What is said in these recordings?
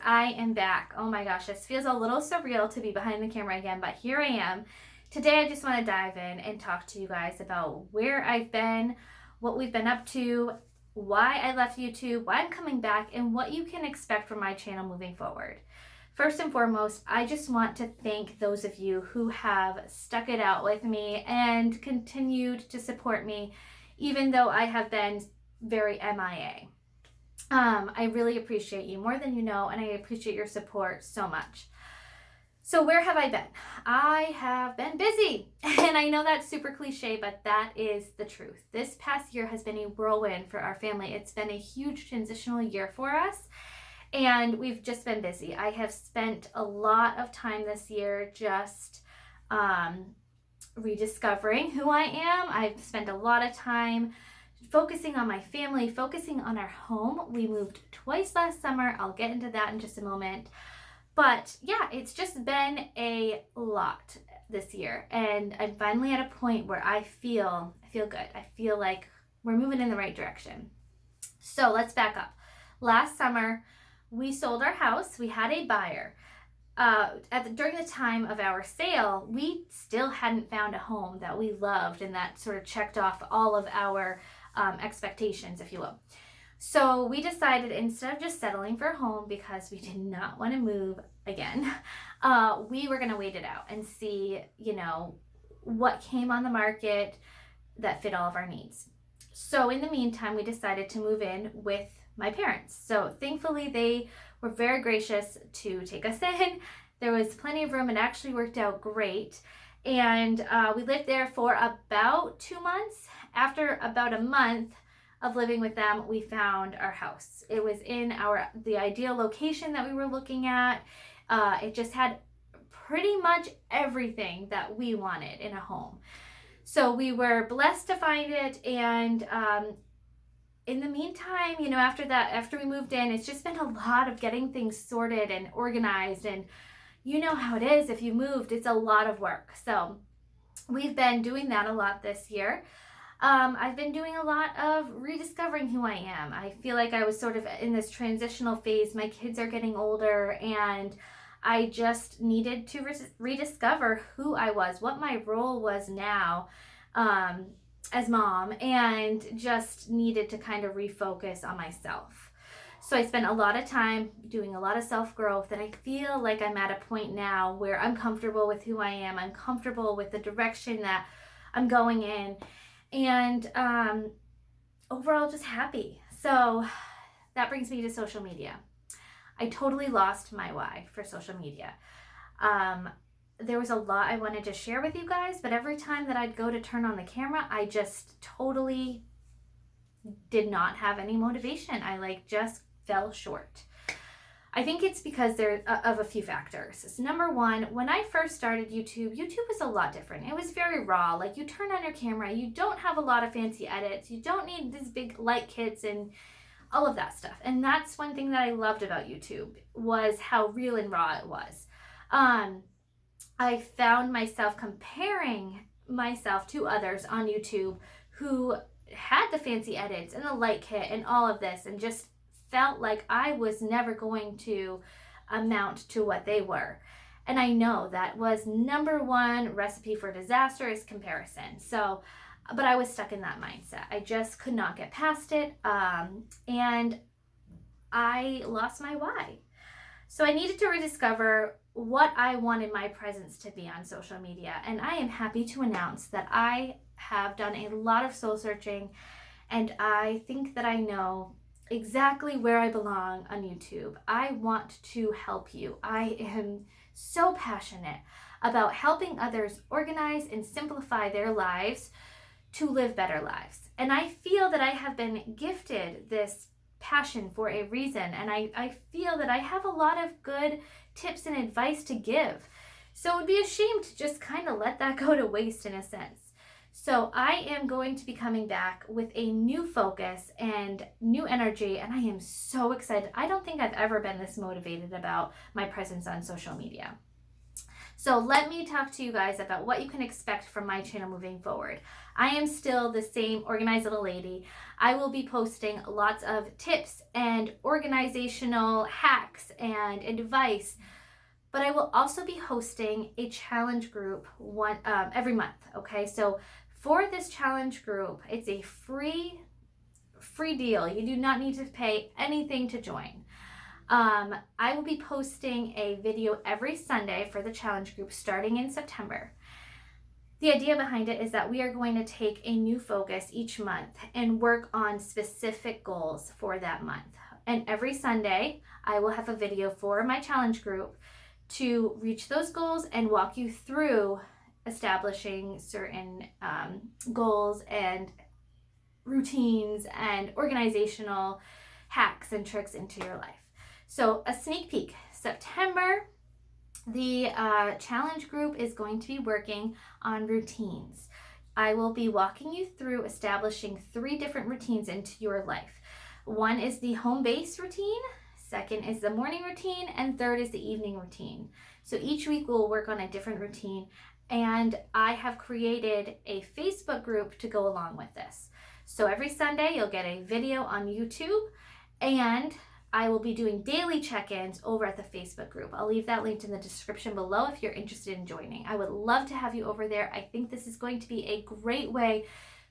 I am back. Oh my gosh, this feels a little surreal to be behind the camera again, but here I am. Today I just want to dive in and talk to you guys about where I've been, what we've been up to, why I left YouTube, why I'm coming back, and what you can expect from my channel moving forward. First and foremost, I just want to thank those of you who have stuck it out with me and continued to support me, even though I have been very MIA. I really appreciate you more than you know, and I appreciate your support so much. So where have I been? I have been busy, and I know that's super cliche, but that is the truth. This past year has been a whirlwind for our family. It's been a huge transitional year for us, and we've just been busy. I have spent a lot of time this year just rediscovering who I am. I've spent a lot of time focusing on my family, focusing on our home. We moved twice last summer. I'll get into that in just a moment. But yeah, it's just been a lot this year. And I'm finally at a point where I feel good. I feel like we're moving in the right direction. So let's back up. Last summer, we sold our house. We had a buyer. During the time of our sale, we still hadn't found a home that we loved and that sort of checked off all of our expectations, if you will. So we decided, instead of just settling for a home because we did not want to move again, we were going to wait it out and see, what came on the market that fit all of our needs. So in the meantime, we decided to move in with my parents. So thankfully, they were very gracious to take us in. There was plenty of room. It actually worked out great. And we lived there for about 2 months. After about a month of living with them, we found our house. It was in the ideal location that we were looking at. It just had pretty much everything that we wanted in a home. So we were blessed to find it. And in the meantime, after we moved in, it's just been a lot of getting things sorted and organized. And you know how it is. If you moved, it's a lot of work. So we've been doing that a lot this year. I've been doing a lot of rediscovering who I am. I feel like I was sort of in this transitional phase. My kids are getting older, and I just needed to rediscover who I was, what my role was now as mom, and just needed to kind of refocus on myself. So I spent a lot of time doing a lot of self-growth, and I feel like I'm at a point now where I'm comfortable with who I am. I'm comfortable with the direction that I'm going in, and overall just happy. So that brings me to social media. I totally lost my why for social media. There was a lot I wanted to share with you guys, but every time that I'd go to turn on the camera, I just totally did not have any motivation. I just fell short. I think it's because of a few factors. So number one, when I first started YouTube was a lot different. It was very raw. You turn on your camera, you don't have a lot of fancy edits, you don't need these big light kits and all of that stuff. And that's one thing that I loved about YouTube, was how real and raw it was. I found myself comparing myself to others on YouTube who had the fancy edits and the light kit and all of this, and just felt like I was never going to amount to what they were. And I know that was number one recipe for disaster is comparison. So, but I was stuck in that mindset. I just could not get past it. And I lost my why. So I needed to rediscover what I wanted my presence to be on social media. And I am happy to announce that I have done a lot of soul searching, and I think that I know exactly where I belong on YouTube. I want to help you. I am so passionate about helping others organize and simplify their lives to live better lives. And I feel that I have been gifted this passion for a reason, and I feel that I have a lot of good tips and advice to give. So it would be a shame to just kind of let that go to waste in a sense. So I am going to be coming back with a new focus and new energy, and I am so excited. I don't think I've ever been this motivated about my presence on social media. So let me talk to you guys about what you can expect from my channel moving forward. I am still the same organized little lady. I will be posting lots of tips and organizational hacks and advice, but I will also be hosting a challenge group every month. Okay, so for this challenge group, it's a free deal. You do not need to pay anything to join. I will be posting a video every Sunday for the challenge group starting in September. The idea behind it is that we are going to take a new focus each month and work on specific goals for that month. And every Sunday, I will have a video for my challenge group to reach those goals and walk you through establishing certain goals and routines and organizational hacks and tricks into your life. So a sneak peek, September, the challenge group is going to be working on routines. I will be walking you through establishing 3 different routines into your life. One is the home base routine, second is the morning routine, and third is the evening routine. So each week we'll work on a different routine, and I have created a Facebook group to go along with this. So every Sunday you'll get a video on YouTube, and I will be doing daily check-ins over at the Facebook group. I'll leave that linked in the description below if you're interested in joining. I would love to have you over there. I think this is going to be a great way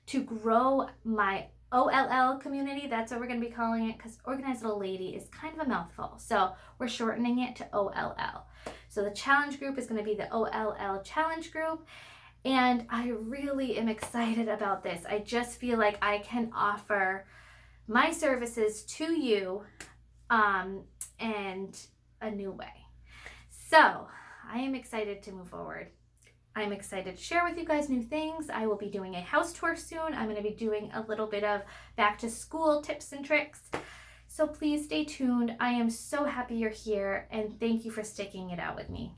to grow my OLL community. That's what we're going to be calling it, because Organized Little Lady is kind of a mouthful. So we're shortening it to OLL. So the challenge group is going to be the OLL challenge group. And I really am excited about this. I just feel like I can offer my services to you and a new way. So I am excited to move forward. I'm excited to share with you guys new things. I will be doing a house tour soon. I'm going to be doing a little bit of back to school tips and tricks. So please stay tuned. I am so happy you're here, and thank you for sticking it out with me.